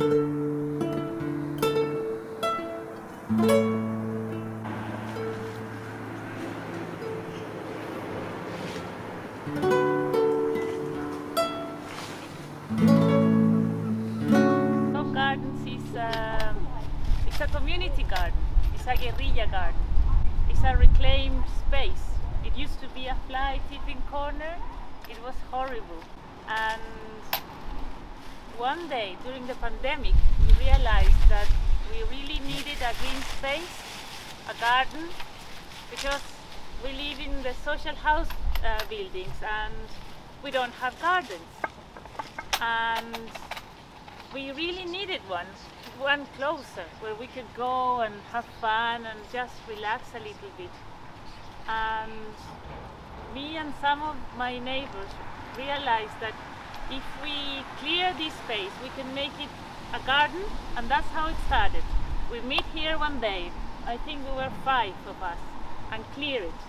It's a community garden, it's a guerrilla garden, it's a reclaimed space. It used to be a fly tipping corner, it was horrible. And one day during the pandemic we realized that we really needed a green space, a garden, because we live in the social house buildings and we don't have gardens. And we really needed one closer where we could go and have fun and just relax a little bit. And me and some of my neighbors realized that if we clear this space, we can make it a garden, and that's how it started. We meet here one day, I think we were 5 of us, and clear it.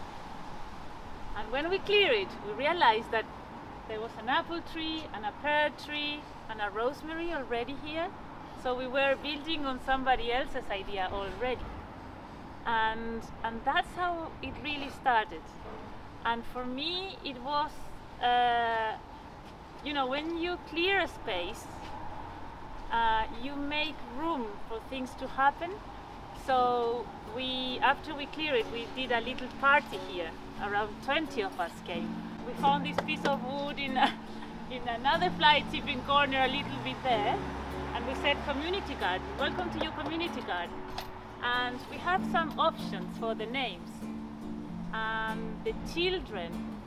And when we clear it, we realized that there was an apple tree and a pear tree and a rosemary already here. So we were building on somebody else's idea already. And that's how it really started. And for me, it was, you know, when you clear a space, you make room for things to happen. So after we cleared it, we did a little party here. Around 20 of us came. We found this piece of wood in another fly tipping corner a little bit there, and we said, community garden, welcome to your community garden. And we have some options for the names. The children,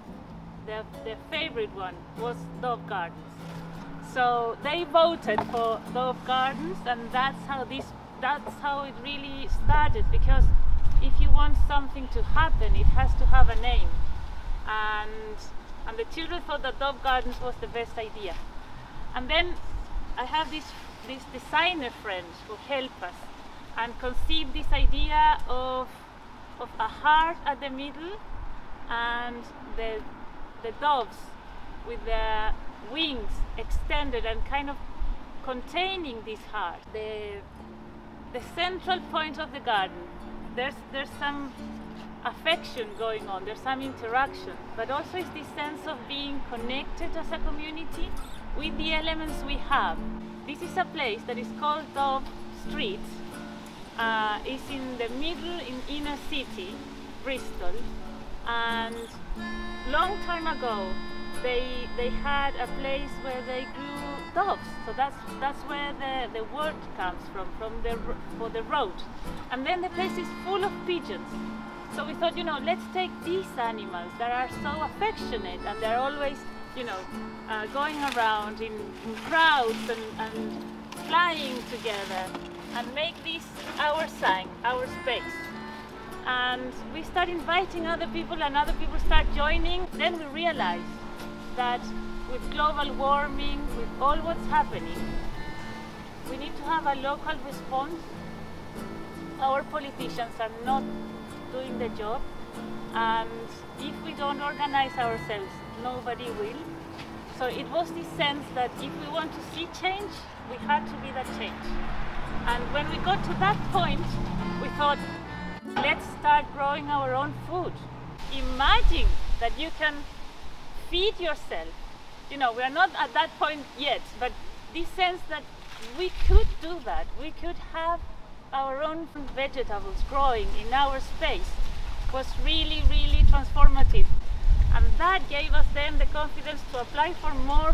their favorite one was Dove Gardens. So they voted for Dove Gardens, and that's how it really started, because if you want something to happen, it has to have a name. And the children thought that Dove Gardens was the best idea. And then I have this designer friend who helped us and conceived this idea of a heart at the middle and the doves with their wings extended and kind of containing this heart. The central point of the garden, there's some affection going on, there's some interaction, but also it's this sense of being connected as a community with the elements we have. This is a place that is called Dove Street. It's in the middle, in inner city, Bristol, and long time ago they had a place where they grew doves. So that's where the word comes from for the road. And then the place is full of pigeons. So we thought, you know, let's take these animals that are so affectionate and they're always, you know, going around in crowds and flying together, and make this our sign, our space. And we start inviting other people and other people start joining. Then we realized that with global warming, with all what's happening, we need to have a local response. Our politicians are not doing the job, and if we don't organize ourselves, nobody will. So it was this sense that if we want to see change, we had to be that change. And when we got to that point, we thought, let's start growing our own food. Imagine that you can feed yourself. You know, we are not at that point yet, but this sense that we could do that, we could have our own vegetables growing in our space, was really, really transformative. And that gave us then the confidence to apply for more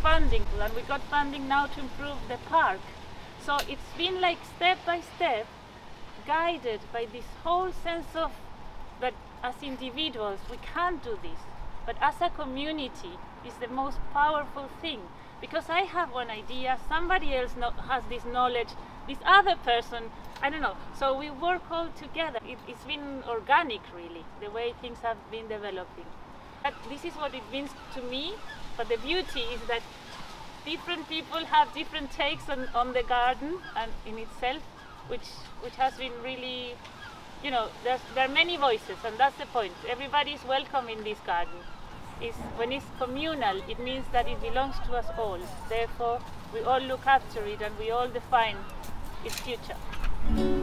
funding, and we got funding now to improve the park. So it's been like step by step, guided by this whole sense of that as individuals we can't do this, but as a community is the most powerful thing. Because I have one idea, somebody else has this knowledge, this other person, I don't know. So we work all together. It's been organic, really, the way things have been developing. But this is what it means to me, but the beauty is that different people have different takes on the garden and in itself, which has been really, you know, there are many voices, and that's the point. Everybody is welcome in this garden. when it's communal, it means that it belongs to us all. Therefore, we all look after it and we all define its future.